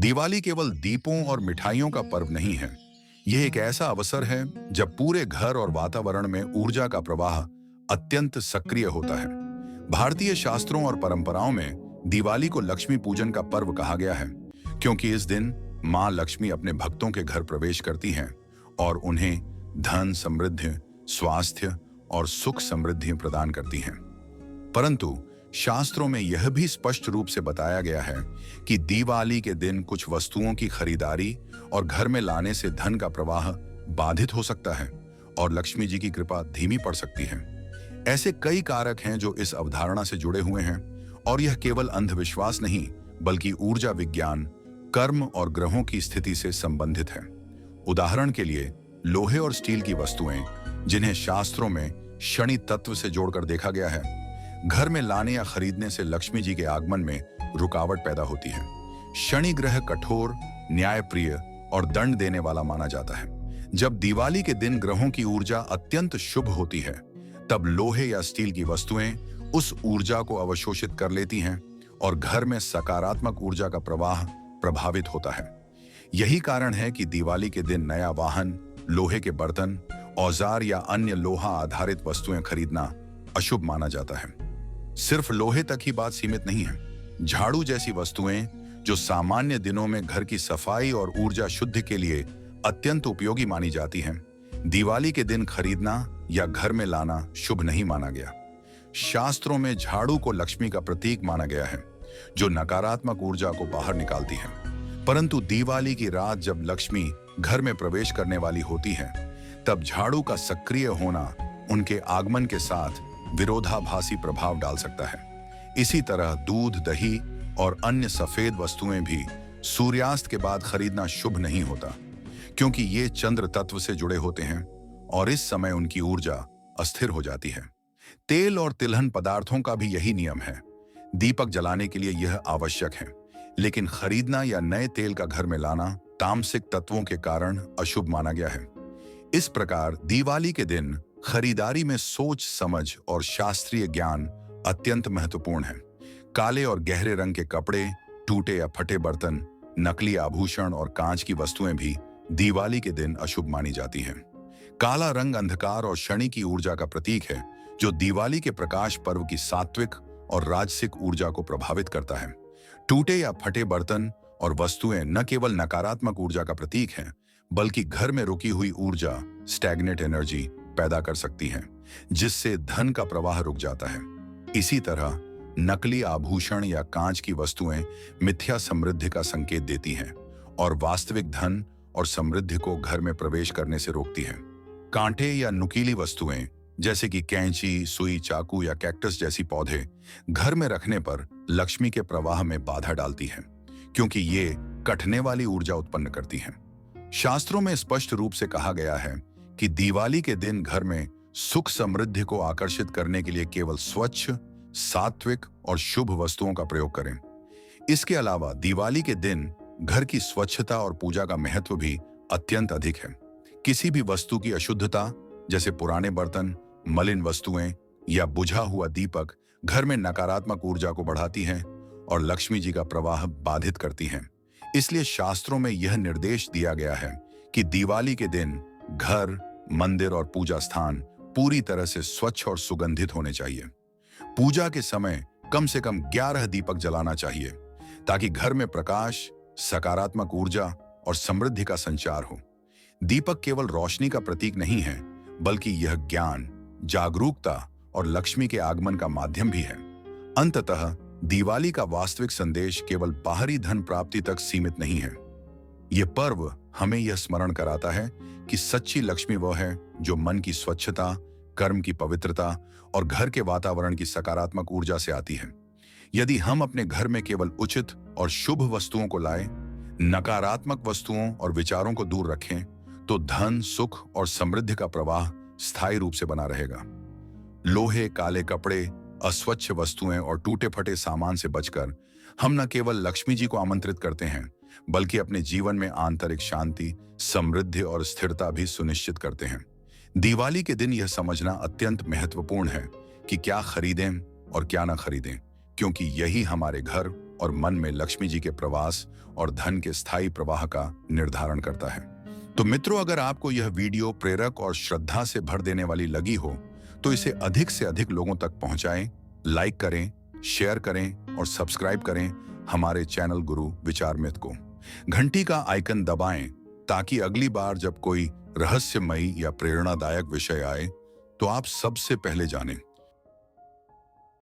दिवाली केवल दीपों और मिठाइयों का पर्व नहीं है। यह एक ऐसा अवसर है जब पूरे घर और वातावरण में ऊर्जा का प्रवाह अत्यंत सक्रिय होता है। भारतीय शास्त्रों और परंपराओं में दिवाली को लक्ष्मी पूजन का पर्व कहा गया है, क्योंकि इस दिन मां लक्ष्मी अपने भक्तों के घर प्रवेश करती हैं और उन्हें धन, समृद्धि, स्वास्थ्य और सुख समृद्धि प्रदान करती हैं। परंतु शास्त्रों में यह भी स्पष्ट रूप से बताया गया है कि दिवाली के दिन कुछ वस्तुओं की खरीदारी और घर में लाने से धन का प्रवाह बाधित हो सकता है और लक्ष्मी जी की कृपा धीमी पड़ सकती है। ऐसे कई कारक हैं जो इस अवधारणा से जुड़े हुए हैं और यह केवल अंधविश्वास नहीं बल्कि ऊर्जा विज्ञान, कर्म और ग्रहों की स्थिति से संबंधित है। उदाहरण के लिए लोहे और स्टील की वस्तुएं, जिन्हें शास्त्रों में शनि तत्व से जोड़कर देखा गया है, घर में लाने या खरीदने से लक्ष्मी जी के आगमन में रुकावट पैदा होती है। शनि ग्रह कठोर, न्यायप्रिय और दंड देने वाला माना जाता है। जब दिवाली के दिन ग्रहों की ऊर्जा अत्यंत शुभ होती है, तब लोहे या स्टील की वस्तुएं उस ऊर्जा को अवशोषित कर लेती हैं और घर में सकारात्मक ऊर्जा का प्रवाह प्रभावित होता है। यही कारण है कि दिवाली के दिन नया वाहन, लोहे के बर्तन, औजार या अन्य लोहा आधारित वस्तुएं खरीदना अशुभ माना जाता है। सिर्फ लोहे तक ही बात सीमित नहीं है। झाड़ू जैसी वस्तुएं, जो सामान्य दिनों में घर की सफाई और ऊर्जा शुद्धि के लिए अत्यंत उपयोगी मानी जाती हैं, दिवाली के दिन खरीदना या घर में लाना शुभ नहीं माना गया। शास्त्रों में झाड़ू को लक्ष्मी का प्रतीक माना गया है, जो नकारात्मक ऊर्जा को बाहर निकालती है। परंतु दिवाली की रात जब लक्ष्मी घर में प्रवेश करने वाली होती है, तब झाड़ू का सक्रिय होना उनके आगमन के साथ विरोधाभासी प्रभाव डाल सकता है। इसी तरह दूध, दही और अन्य सफेद वस्तुएं भी सूर्यास्त के बाद खरीदना शुभ नहीं होता, क्योंकि ये चंद्र तत्व से जुड़े होते हैं और इस समय उनकी ऊर्जा अस्थिर हो जाती है। तेल और तिलहन पदार्थों का भी यही नियम है। दीपक जलाने के लिए यह आवश्यक है, लेकिन खरीदना या नए तेल का घर में लाना तामसिक तत्वों के कारण अशुभ माना गया है। इस प्रकार दिवाली के दिन खरीदारी में सोच समझ और शास्त्रीय ज्ञान अत्यंत महत्वपूर्ण है। काले और गहरे रंग के कपड़े, टूटे या फटे बर्तन, नकली आभूषण और कांच की वस्तुएं भी दिवाली के दिन अशुभ मानी जाती हैं। काला रंग अंधकार और शनि की ऊर्जा का प्रतीक है, जो दिवाली के प्रकाश पर्व की सात्विक और राजसिक ऊर्जा को प्रभावित करता है। टूटे या फटे बर्तन और वस्तुएं न केवल नकारात्मक ऊर्जा का प्रतीक हैं, बल्कि घर में रुकी हुई ऊर्जा, स्टैग्नेट एनर्जी पैदा कर सकती हैं, जिससे धन का प्रवाह रुक जाता है। इसी तरह नकली आभूषण या कांच की वस्तुएं मिथ्या समृद्धि का संकेत देती हैं और वास्तविक धन और समृद्धि को घर में प्रवेश करने से रोकती हैं। कांटे या नुकीली वस्तुएं, जैसे कि कैंची, सुई, चाकू या कैक्टस जैसी पौधे, घर में रखने पर लक्ष्मी के प्रवाह में बाधा डालती हैं, क्योंकि ये कटने वाली ऊर्जा उत्पन्न करती हैं। शास्त्रों में स्पष्ट रूप से कहा गया है कि दिवाली के दिन घर में सुख समृद्धि को आकर्षित करने के लिए केवल स्वच्छ, सात्विक और शुभ वस्तुओं का प्रयोग करें। इसके अलावा दिवाली के दिन घर की स्वच्छता और पूजा का महत्व भी अत्यंत अधिक है। किसी भी वस्तु की अशुद्धता, जैसे पुराने बर्तन, मलिन वस्तुएं या बुझा हुआ दीपक, घर में नकारात्मक ऊर्जा को बढ़ाती हैं और लक्ष्मी जी का प्रवाह बाधित करती हैं। इसलिए शास्त्रों में यह निर्देश दिया गया है कि दिवाली के दिन घर, मंदिर और पूजा स्थान पूरी तरह से स्वच्छ और सुगंधित होने चाहिए। पूजा के समय कम से कम 11 दीपक जलाना चाहिए, ताकि घर में प्रकाश, सकारात्मक ऊर्जा और समृद्धि का संचार हो। दीपक केवल रोशनी का प्रतीक नहीं है, बल्कि यह ज्ञान, जागरूकता और लक्ष्मी के आगमन का माध्यम भी है। अंततः दिवाली का वास्तविक संदेश केवल बाहरी धन प्राप्ति तक सीमित नहीं है। यह पर्व हमें यह स्मरण कराता है कि सच्ची लक्ष्मी वह है जो मन की स्वच्छता, कर्म की पवित्रता और घर के वातावरण की सकारात्मक ऊर्जा से आती है। यदि हम अपने घर में केवल उचित और शुभ वस्तुओं को लाएं, नकारात्मक वस्तुओं और विचारों को दूर रखें, तो धन, सुख और समृद्धि का प्रवाह स्थायी रूप से बना रहेगा। लोहे, काले कपड़े, अस्वच्छ वस्तुएं और टूटे फटे सामान से बचकर हम न केवल लक्ष्मी जी को आमंत्रित करते हैं, बल्कि अपने जीवन में आंतरिक शांति, समृद्धि और स्थिरता भी सुनिश्चित करते हैं। दिवाली के दिन यह समझना अत्यंत महत्वपूर्ण है कि क्या खरीदें और क्या न खरीदें, क्योंकि यही हमारे घर और मन में लक्ष्मी जी के प्रवास और धन के स्थायी प्रवाह का निर्धारण करता है। तो मित्रों, अगर आपको यह वीडियो प्रेरक और श्रद्धा से भर देने वाली लगी हो तो इसे अधिक से अधिक लोगों तक पहुंचाएं, लाइक करें, शेयर करें और सब्सक्राइब करें हमारे चैनल गुरु विचारमित को। घंटी का आइकन दबाएं ताकि अगली बार जब कोई रहस्यमयी या प्रेरणादायक विषय आए तो आप सबसे पहले जानें।